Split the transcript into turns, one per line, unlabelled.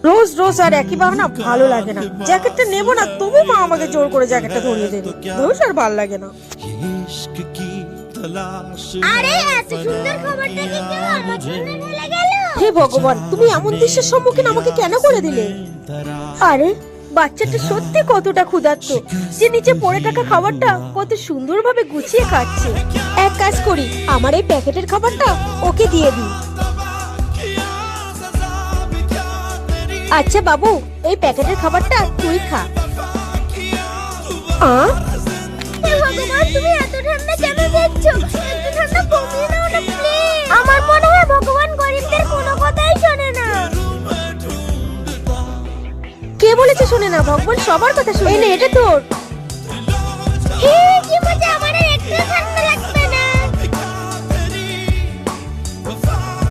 রোজ রোজ আর একই বাহানা ভালো লাগে না। জ্যাকেটটা নেবো না, তবু মা আমাকে জোর করে জ্যাকেটটা ধরিয়ে দেবে। রোজ আর ভালো লাগে না।
আরে এত সুন্দর খবরটা কি কেউ আমার জন্য ঢেলে গেল?
হে ভগবান, তুমি এমন দৃশ্যের সম্মুখীন আমাকে কেন করে দিলে? আরে বাচ্চাটা সত্যি কতটা ক্ষুধার্ত যে নিচে পড়ে থাকা খাবারটা কত সুন্দরভাবে গুছিয়ে খাচ্ছে। এক কাজ করি, আমার এই প্যাকেটের খাবারটা ওকে দিয়ে দিই। আচ্ছা বাবু, এই প্যাকেটের খাবারটা তুই খা।
হে ভগবান, তুমি এত ঠান্ডা কেন দিচ্ছ? একটু ঠান্ডা কমিয়ে দাও না প্লিজ। আমার মনে হয় ভগবান গরিবদের কোনো কথাই শোনে না।
কে বলেছে শোনে না? ভগবান সবার কথা শোনে। এই নে, এটা তোর।
হে